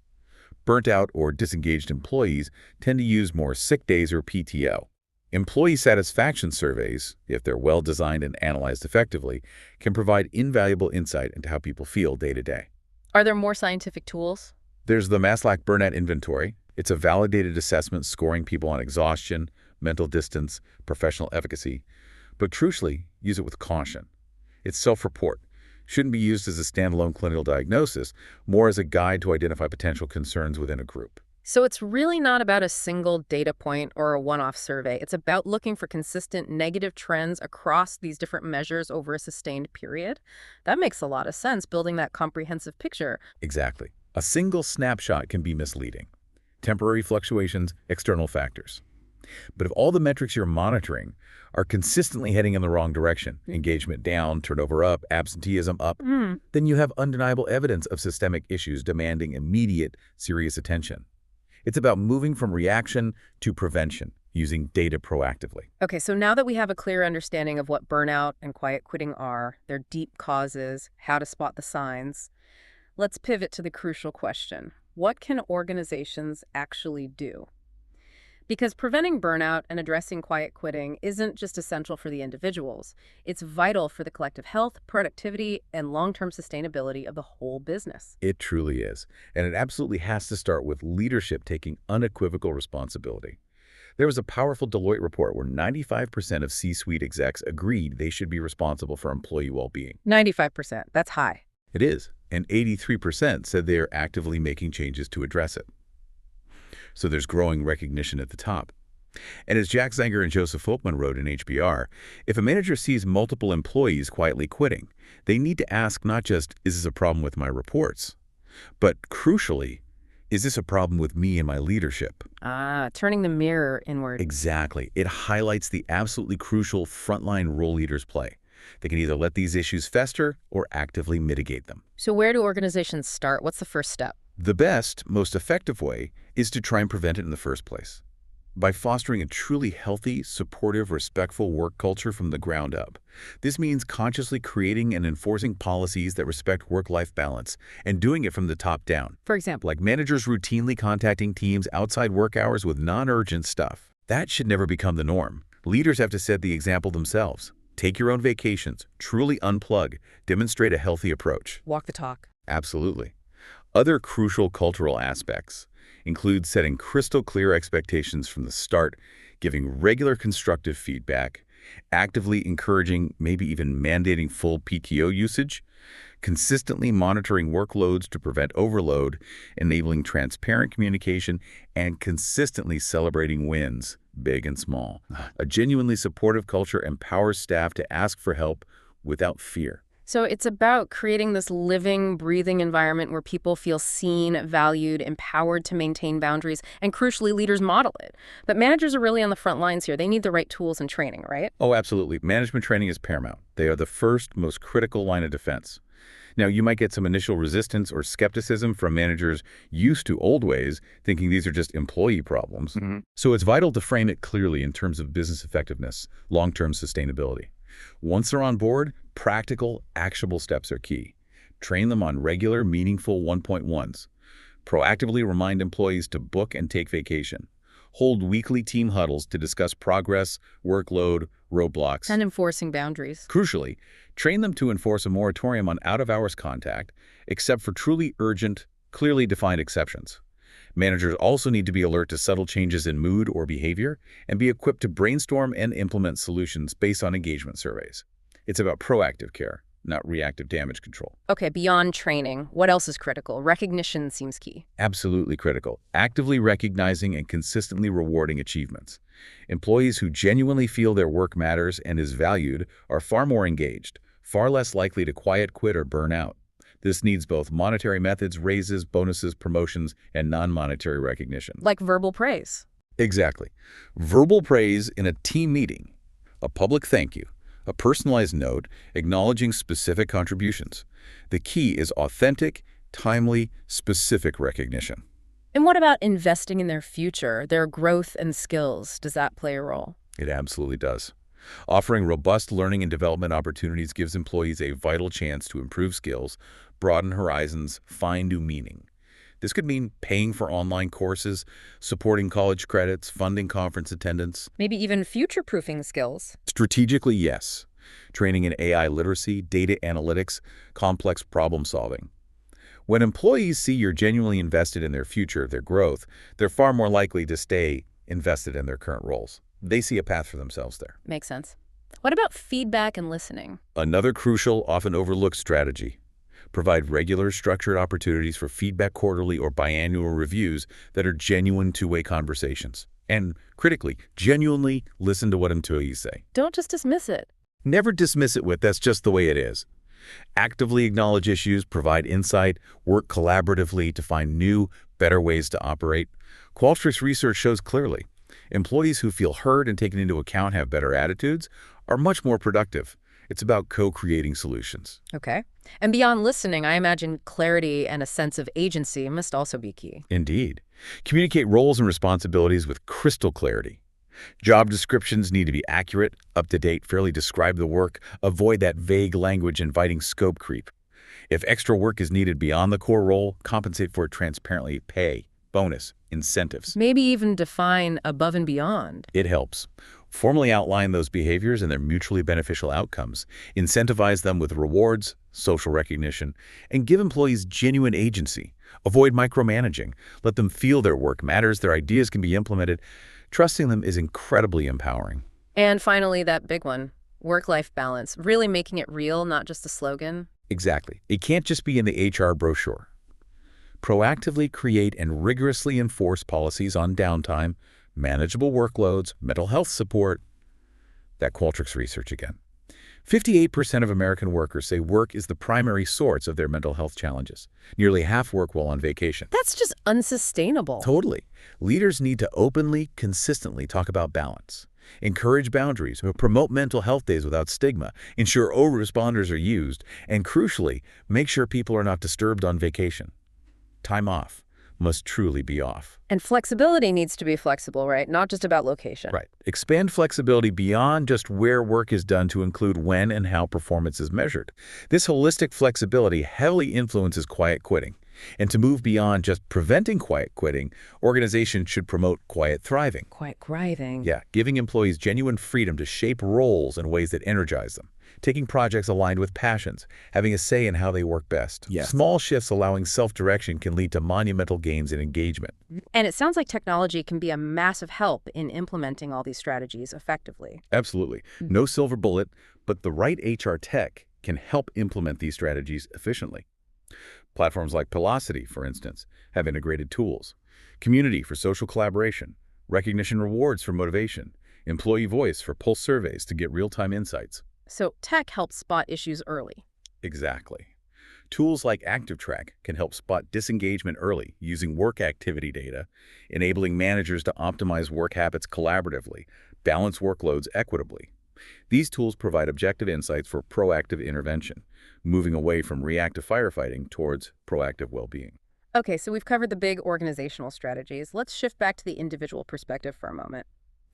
Burnt out or disengaged employees tend to use more sick days or PTO. Employee satisfaction surveys, if they're well designed and analyzed effectively, can provide invaluable insight into how people feel day to day. Are there more scientific tools? There's the Maslach Burnout Inventory. It's a validated assessment scoring people on exhaustion, mental distance, professional efficacy. But crucially, use it with caution. It's self-report. Shouldn't be used as a standalone clinical diagnosis, more as a guide to identify potential concerns within a group. So it's really not about a single data point or a one-off survey. It's about looking for consistent negative trends across these different measures over a sustained period. That makes a lot of sense, building that comprehensive picture. Exactly. A single snapshot can be misleading. Temporary fluctuations, external factors. But if all the metrics you're monitoring are consistently heading in the wrong direction, engagement down, turnover up, absenteeism up, then you have undeniable evidence of systemic issues demanding immediate, serious attention. It's about moving from reaction to prevention, using data proactively. Okay, so now that we have a clear understanding of what burnout and quiet quitting are, their deep causes, how to spot the signs, let's pivot to the crucial question. What can organizations actually do? Because preventing burnout and addressing quiet quitting isn't just essential for the individuals. It's vital for the collective health, productivity, and long-term sustainability of the whole business. It truly is. And it absolutely has to start with leadership taking unequivocal responsibility. There was a powerful Deloitte report where 95% of C-suite execs agreed they should be responsible for employee well-being. 95%. That's high. It is. And 83% said they are actively making changes to address it. So there's growing recognition at the top. And as Jack Zenger and Joseph Folkman wrote in HBR, if a manager sees multiple employees quietly quitting, they need to ask not just, is this a problem with my reports, but crucially, is this a problem with me and my leadership? Turning the mirror inward. Exactly. It highlights the absolutely crucial frontline role leaders play. They can either let these issues fester or actively mitigate them. So where do organizations start? What's the first step? The best, most effective way is to try and prevent it in the first place. By fostering a truly healthy, supportive, respectful work culture from the ground up. This means consciously creating and enforcing policies that respect work-life balance and doing it from the top down. For example, Like managers routinely contacting teams outside work hours with non-urgent stuff. That should never become the norm. Leaders have to set the example themselves. Take your own vacations, truly unplug, demonstrate a healthy approach. walk the talk. Absolutely. Other crucial cultural aspects include setting crystal clear expectations from the start, giving regular constructive feedback, actively encouraging, maybe even mandating full PTO usage, consistently monitoring workloads to prevent overload, enabling transparent communication, and consistently celebrating wins, big and small. A genuinely supportive culture empowers staff to ask for help without fear. So it's about creating this living, breathing environment where people feel seen, valued, empowered to maintain boundaries, and crucially, leaders model it. But managers are really on the front lines here. They need the right tools and training, right? Oh, absolutely. Management training is paramount. They are the first, most critical line of defense. Now, you might get some initial resistance or skepticism from managers used to old ways, thinking these are just employee problems. So it's vital to frame it clearly in terms of business effectiveness, long-term sustainability. Once they're on board, practical, actionable steps are key. Train them on regular, meaningful 1.1s. Proactively remind employees to book and take vacation. Hold weekly team huddles to discuss progress, workload, roadblocks. And enforcing boundaries. Crucially, train them to enforce a moratorium on out-of-hours contact, except for truly urgent, clearly defined exceptions. Managers also need to be alert to subtle changes in mood or behavior and be equipped to brainstorm and implement solutions based on engagement surveys. It's about proactive care, not reactive damage control. Okay, beyond training, what else is critical? Recognition seems key. Absolutely critical. Actively recognizing and consistently rewarding achievements. Employees who genuinely feel their work matters and is valued are far more engaged, far less likely to quiet quit or burn out. This needs both monetary methods, raises, bonuses, promotions, and non-monetary recognition. Like verbal praise. Exactly. Verbal praise in a team meeting, a public thank you, a personalized note acknowledging specific contributions. The key is authentic, timely, specific recognition. And what about investing in their future, their growth and skills? Does that play a role? It absolutely does. Offering robust learning and development opportunities gives employees a vital chance to improve skills, broaden horizons, find new meaning. This could mean paying for online courses, supporting college credits, funding conference attendance. Maybe even future-proofing skills. Strategically, yes. Training in AI literacy, data analytics, complex problem solving. When employees see you're genuinely invested in their future, their growth, they're far more likely to stay invested in their current roles. They see a path for themselves there. Makes sense. What about feedback and listening? Another crucial, often overlooked strategy. Provide regular, structured opportunities for feedback quarterly or biannual reviews that are genuine two-way conversations. And, critically, genuinely listen to what employees say. Don't just dismiss it. Never dismiss it with, "That's just the way it is." Actively acknowledge issues, provide insight, work collaboratively to find new, better ways to operate. Qualtrics research shows clearly, employees who feel heard and taken into account have better attitudes, are much more productive. It's about co-creating solutions. Okay. And beyond listening, I imagine clarity and a sense of agency must also be key. Indeed. Communicate roles and responsibilities with crystal clarity. Job descriptions need to be accurate, up-to-date, fairly describe the work, avoid that vague language inviting scope creep. If extra work is needed beyond the core role, compensate for it transparently, pay, bonus, incentives. Maybe even define above and beyond. It helps. Formally outline those behaviors and their mutually beneficial outcomes, incentivize them with rewards, social recognition, and give employees genuine agency. Avoid micromanaging. Let them feel their work matters, their ideas can be implemented. Trusting them is incredibly empowering. And finally, that big one, work-life balance, really making it real, not just a slogan. Exactly. It can't just be in the HR brochure. Proactively create and rigorously enforce policies on downtime, manageable workloads, mental health support. That Qualtrics research again. 58% of American workers say work is the primary source of their mental health challenges. Nearly half work while on vacation. That's just unsustainable. Totally. Leaders need to openly, consistently talk about balance. Encourage boundaries, promote mental health days without stigma, ensure autoresponders are used, and crucially, make sure people are not disturbed on vacation. Time off must truly be off. And flexibility needs to be flexible, right? Not just about location. Right. Expand flexibility beyond just where work is done to include when and how performance is measured. This holistic flexibility heavily influences quiet quitting. And to move beyond just preventing quiet quitting, organizations should promote quiet thriving. Quiet thriving. Yeah, giving employees genuine freedom to shape roles in ways that energize them. Taking projects aligned with passions, having a say in how they work best. Yes. Small shifts allowing self-direction can lead to monumental gains in engagement. And it sounds like technology can be a massive help in implementing all these strategies effectively. Absolutely. No silver bullet, but the right HR tech can help implement these strategies efficiently. Platforms like Velocity, for instance, have integrated tools. Community for social collaboration. recognition rewards for motivation, employee voice for pulse surveys to get real-time insights. So tech helps spot issues early. Exactly. Tools like ActiveTrack can help spot disengagement early using work activity data, enabling managers to optimize work habits collaboratively, balance workloads equitably. These tools provide objective insights for proactive intervention, moving away from reactive firefighting towards proactive well-being. Okay, so we've covered the big organizational strategies. Let's shift back to the individual perspective for a moment.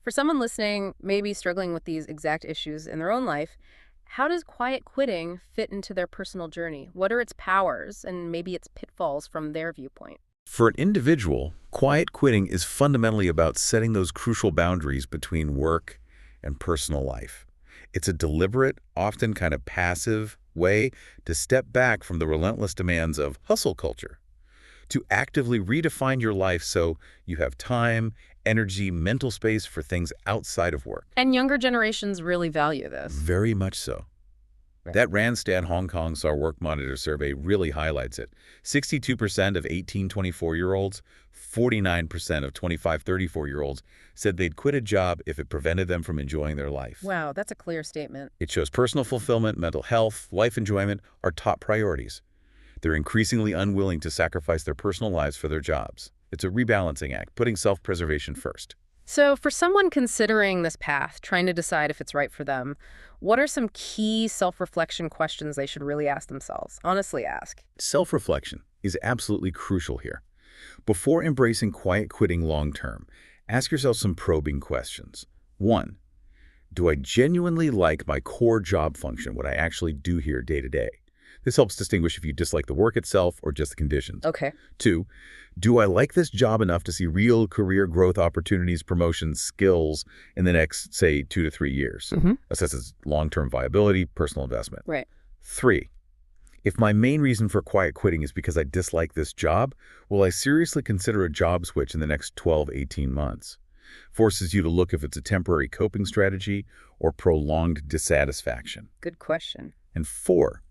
For someone listening, maybe struggling with these exact issues in their own life, how does quiet quitting fit into their personal journey? What are its powers and maybe its pitfalls from their viewpoint? For an individual, quiet quitting is fundamentally about setting those crucial boundaries between work and personal life. It's a deliberate, often kind of passive way to step back from the relentless demands of hustle culture, to actively redefine your life so you have time, energy, mental space for things outside of work. And younger generations really value this. Very much so. Right. That Randstad Hong Kong SAR Work Monitor survey really highlights it. 62% of 18-24-year-olds, 49% of 25-34-year-olds said they'd quit a job if it prevented them from enjoying their life. Wow, that's a clear statement. It shows personal fulfillment, mental health, life enjoyment are top priorities. They're increasingly unwilling to sacrifice their personal lives for their jobs. It's a rebalancing act, putting self-preservation first. So for someone considering this path, trying to decide if it's right for them, what are some key self-reflection questions they should really ask themselves? Honestly ask. Self-reflection is absolutely crucial here. Before embracing quiet quitting long-term, ask yourself some probing questions. 1. Do I genuinely like my core job function, what I actually do here day to day? This helps distinguish if you dislike the work itself or just the conditions. Okay. 2. Do I like this job enough to see real career growth opportunities, promotions, skills in the next, say, 2 to 3 years? Assess its long-term viability, personal investment. Right. 3. If my main reason for quiet quitting is because I dislike this job, will I seriously consider a job switch in the next 12, 18 months? Forces you to look if it's a temporary coping strategy or prolonged dissatisfaction. Good question. And 4.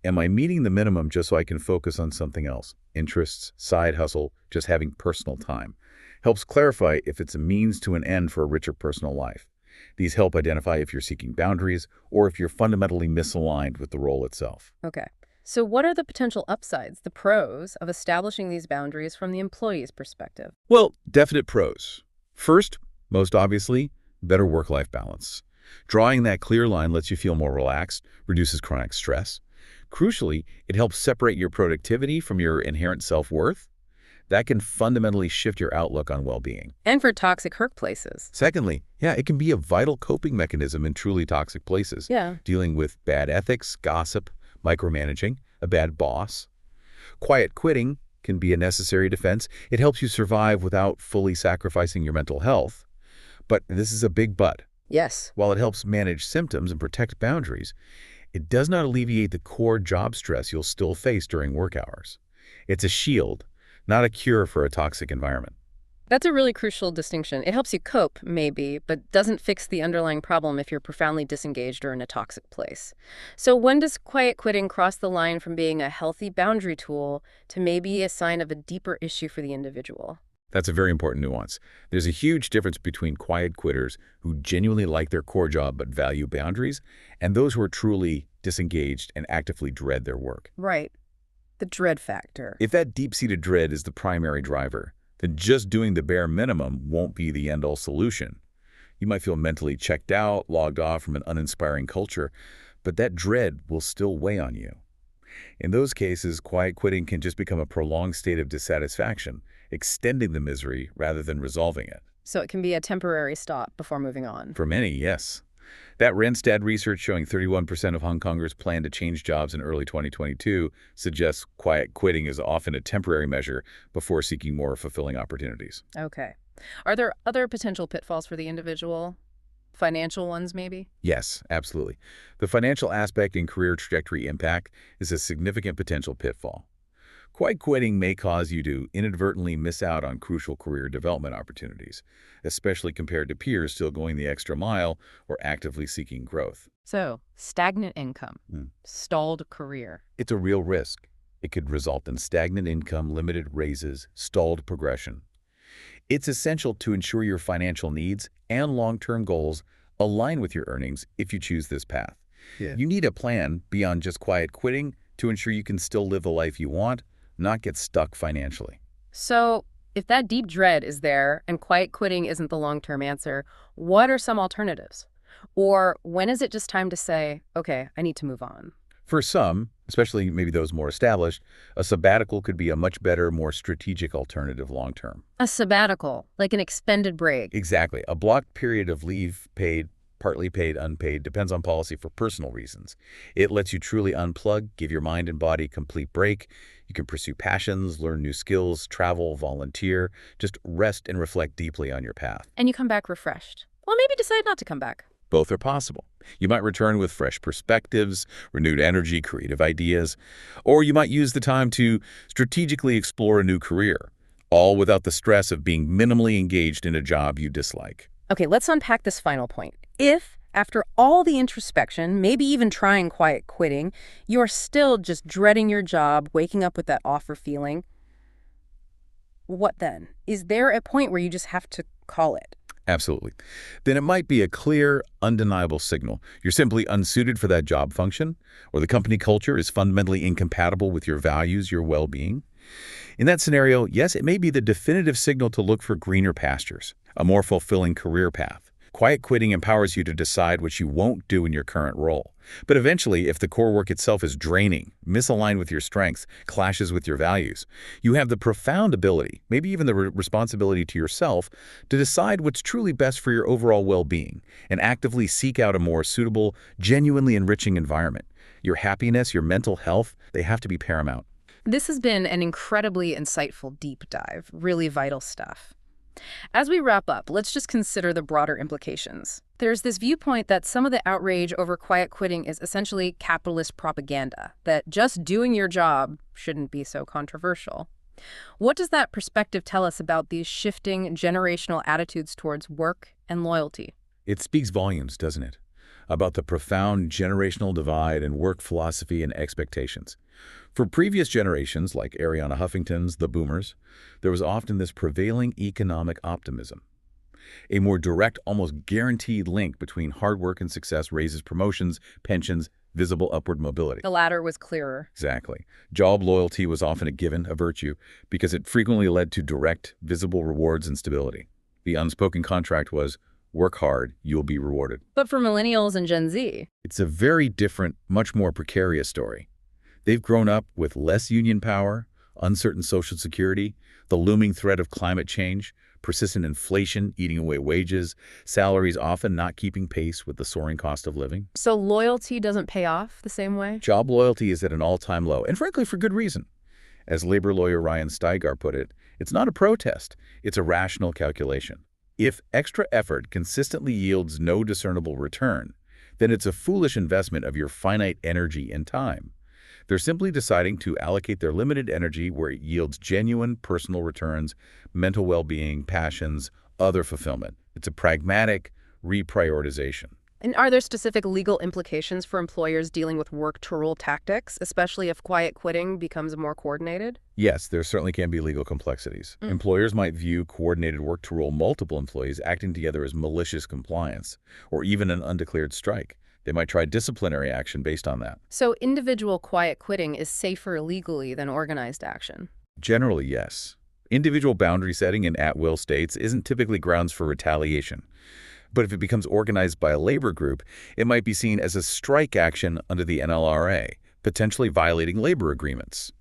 Am I meeting the minimum just so I can focus on something else? Interests, side hustle, just having personal time. Helps clarify if it's a means to an end for a richer personal life. These help identify if you're seeking boundaries or if you're fundamentally misaligned with the role itself. Okay. So what are the potential upsides, the pros, of establishing these boundaries from the employee's perspective? Well, definite pros. First, most obviously, better work-life balance. Drawing that clear line lets you feel more relaxed, reduces chronic stress. Crucially, it helps separate your productivity from your inherent self-worth. That can fundamentally shift your outlook on well-being. And for toxic workplaces. Secondly, it can be a vital coping mechanism in truly toxic places. Yeah. Dealing with bad ethics, gossip, micromanaging, a bad boss. Quiet quitting can be a necessary defense. It helps you survive without fully sacrificing your mental health. But this is a big but. Yes. While it helps manage symptoms and protect boundaries, it does not alleviate the core job stress you'll still face during work hours. It's a shield, not a cure for a toxic environment. That's a really crucial distinction. It helps you cope, maybe, but doesn't fix the underlying problem if you're profoundly disengaged or in a toxic place. So when does quiet quitting cross the line from being a healthy boundary tool to maybe a sign of a deeper issue for the individual? That's a very important nuance. There's a huge difference between quiet quitters who genuinely like their core job but value boundaries and those who are truly disengaged and actively dread their work. Right. The dread factor. If that deep-seated dread is the primary driver, then just doing the bare minimum won't be the end-all solution. You might feel mentally checked out, logged off from an uninspiring culture, but that dread will still weigh on you. In those cases, quiet quitting can just become a prolonged state of dissatisfaction, extending the misery rather than resolving it. So it can be a temporary stop before moving on. For many, yes. That Randstad research showing 31% of Hong Kongers plan to change jobs in early 2022 suggests quiet quitting is often a temporary measure before seeking more fulfilling opportunities. Okay. Are there other potential pitfalls for the individual? Financial ones, maybe? Yes, absolutely. The financial aspect and career trajectory impact is a significant potential pitfall. Quiet quitting may cause you to inadvertently miss out on crucial career development opportunities, especially compared to peers still going the extra mile or actively seeking growth. So, stagnant income, stalled career. It's a real risk. It could result in stagnant income, limited raises, stalled progression. It's essential to ensure your financial needs and long-term goals align with your earnings if you choose this path. Yeah. You need a plan beyond just quiet quitting to ensure you can still live the life you want, not get stuck financially. So, if that deep dread is there and quiet quitting isn't the long-term answer, what are some alternatives? Or when is it just time to say, okay, I need to move on? For some, especially maybe those more established, a sabbatical could be a much better, more strategic alternative long-term. A sabbatical, like an expended break. Exactly. A blocked period of leave, paid, partly paid, unpaid, depends on policy for personal reasons. It lets you truly unplug, give your mind and body a complete break. You can pursue passions, learn new skills, travel, volunteer, just rest and reflect deeply on your path. And you come back refreshed. Well, maybe decide not to come back. Both are possible. You might return with fresh perspectives, renewed energy, creative ideas, or you might use the time to strategically explore a new career, all without the stress of being minimally engaged in a job you dislike. Okay, let's unpack this final point. If, after all the introspection, maybe even trying quiet quitting, you're still just dreading your job, waking up with that awful feeling, what then? Is there a point where you just have to call it? Absolutely. Then it might be a clear, undeniable signal. You're simply unsuited for that job function, or the company culture is fundamentally incompatible with your values, your well-being. In that scenario, yes, it may be the definitive signal to look for greener pastures, a more fulfilling career path. Quiet quitting empowers you to decide what you won't do in your current role. But eventually, if the core work itself is draining, misaligned with your strengths, clashes with your values, you have the profound ability, maybe even the responsibility to yourself, to decide what's truly best for your overall well-being and actively seek out a more suitable, genuinely enriching environment. Your happiness, your mental health, they have to be paramount. This has been an incredibly insightful deep dive, really vital stuff. As we wrap up, let's just consider the broader implications. There's this viewpoint that some of the outrage over quiet quitting is essentially capitalist propaganda, that just doing your job shouldn't be so controversial. What does that perspective tell us about these shifting generational attitudes towards work and loyalty? It speaks volumes, doesn't it? About the profound generational divide in work philosophy and expectations. For previous generations, like Arianna Huffington's, the boomers, there was often this prevailing economic optimism. A more direct, almost guaranteed link between hard work and success raises promotions, pensions, visible upward mobility. The latter was clearer. Exactly. Job loyalty was often a given, a virtue, because it frequently led to direct, visible rewards and stability. The unspoken contract was, work hard, you'll be rewarded. But for millennials and Gen Z, It's a very different, much more precarious story. They've grown up with less union power, uncertain social security, the looming threat of climate change, persistent inflation eating away wages, salaries often not keeping pace with the soaring cost of living. so loyalty doesn't pay off the same way? Job loyalty is at an all-time low, and frankly, for good reason. As labor lawyer Ryan Steigar put it, it's not a protest, it's a rational calculation. If extra effort consistently yields no discernible return, then it's a foolish investment of your finite energy and time. They're simply deciding to allocate their limited energy where it yields genuine personal returns, mental well-being, passions, other fulfillment. It's a pragmatic reprioritization. And are there specific legal implications for employers dealing with work-to-rule tactics, especially if quiet quitting becomes more coordinated? Yes, there certainly can be legal complexities. Employers might view coordinated work to roll multiple employees acting together as malicious compliance, or even an undeclared strike. They might try disciplinary action based on that. So individual quiet quitting is safer legally than organized action. Generally, yes. Individual boundary setting in at-will states isn't typically grounds for retaliation. But if it becomes organized by a labor group, it might be seen as a strike action under the NLRA, potentially violating labor agreements.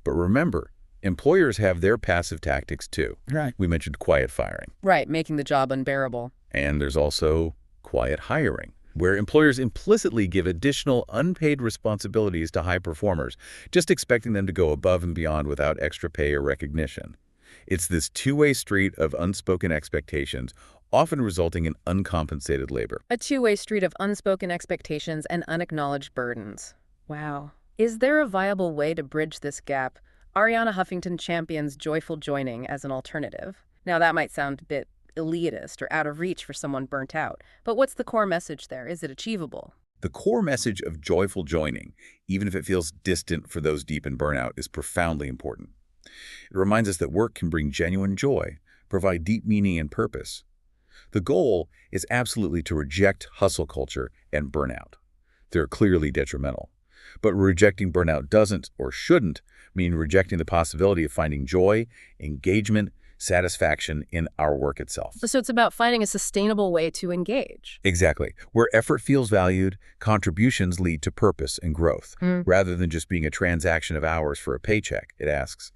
But remember, employers have their passive tactics too. Right. We mentioned quiet firing. Right, making the job unbearable. And there's also quiet hiring, where employers implicitly give additional unpaid responsibilities to high performers, just expecting them to go above and beyond without extra pay or recognition. It's this two-way street of unspoken expectations, often resulting in uncompensated labor. A two-way street of unspoken expectations and unacknowledged burdens. Wow. Is there a viable way to bridge this gap? Arianna Huffington champions joyful joining as an alternative. Now, that might sound a bit elitist or out of reach for someone burnt out, but what's the core message there? Is it achievable? The core message of joyful joining, even if it feels distant for those deep in burnout, is profoundly important. It reminds us that work can bring genuine joy, provide deep meaning and purpose. The goal is absolutely to reject hustle culture and burnout. They're clearly detrimental. But rejecting burnout doesn't, or shouldn't, mean rejecting the possibility of finding joy, engagement, satisfaction in our work itself. So it's about finding a sustainable way to engage. Exactly. Where effort feels valued, contributions lead to purpose and growth, rather than just being a transaction of hours for a paycheck. It asks,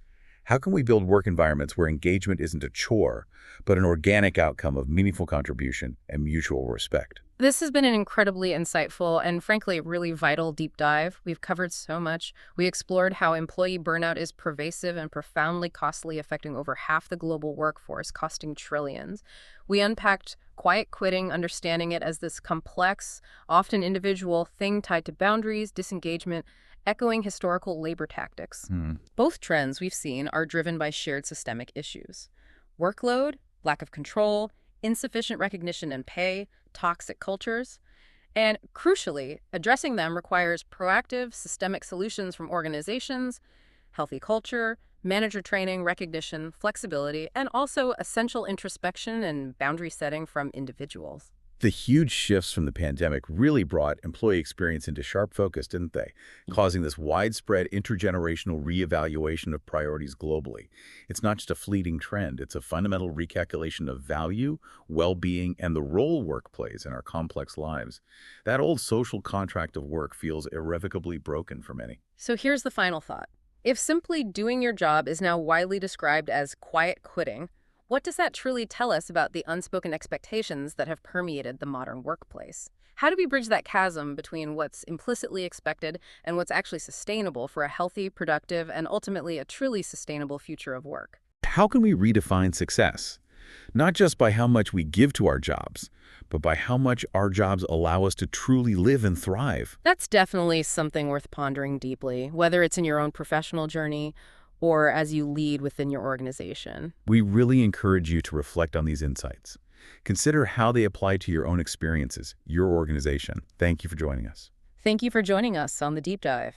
how can we build work environments where engagement isn't a chore, but an organic outcome of meaningful contribution and mutual respect? This has been an incredibly insightful and, frankly, really vital deep dive. We've covered so much. We explored how employee burnout is pervasive and profoundly costly, affecting over half the global workforce, costing trillions. We unpacked quiet quitting, understanding it as this complex, often individual thing tied to boundaries, disengagement, echoing historical labor tactics. Both trends we've seen are driven by shared systemic issues: workload, lack of control, insufficient recognition and pay, toxic cultures. And crucially, addressing them requires proactive, systemic solutions from organizations, healthy culture, manager training, recognition, flexibility, and also essential introspection and boundary setting from individuals. The huge shifts from the pandemic really brought employee experience into sharp focus, didn't they? Causing this widespread intergenerational reevaluation of priorities globally. It's not just a fleeting trend, it's a fundamental recalculation of value, well-being, and the role work plays in our complex lives. That old social contract of work feels irrevocably broken for many. So here's the final thought. If simply doing your job is now widely described as quiet quitting, what does that truly tell us about the unspoken expectations that have permeated the modern workplace? How do we bridge that chasm between what's implicitly expected and what's actually sustainable for a healthy, productive, and ultimately a truly sustainable future of work? How can we redefine success? Not just by how much we give to our jobs, but by how much our jobs allow us to truly live and thrive. That's definitely something worth pondering deeply, whether it's in your own professional journey or as you lead within your organization. We really encourage you to reflect on these insights. Consider how they apply to your own experiences, your organization. Thank you for joining us. Thank you for joining us on The Deep Dive.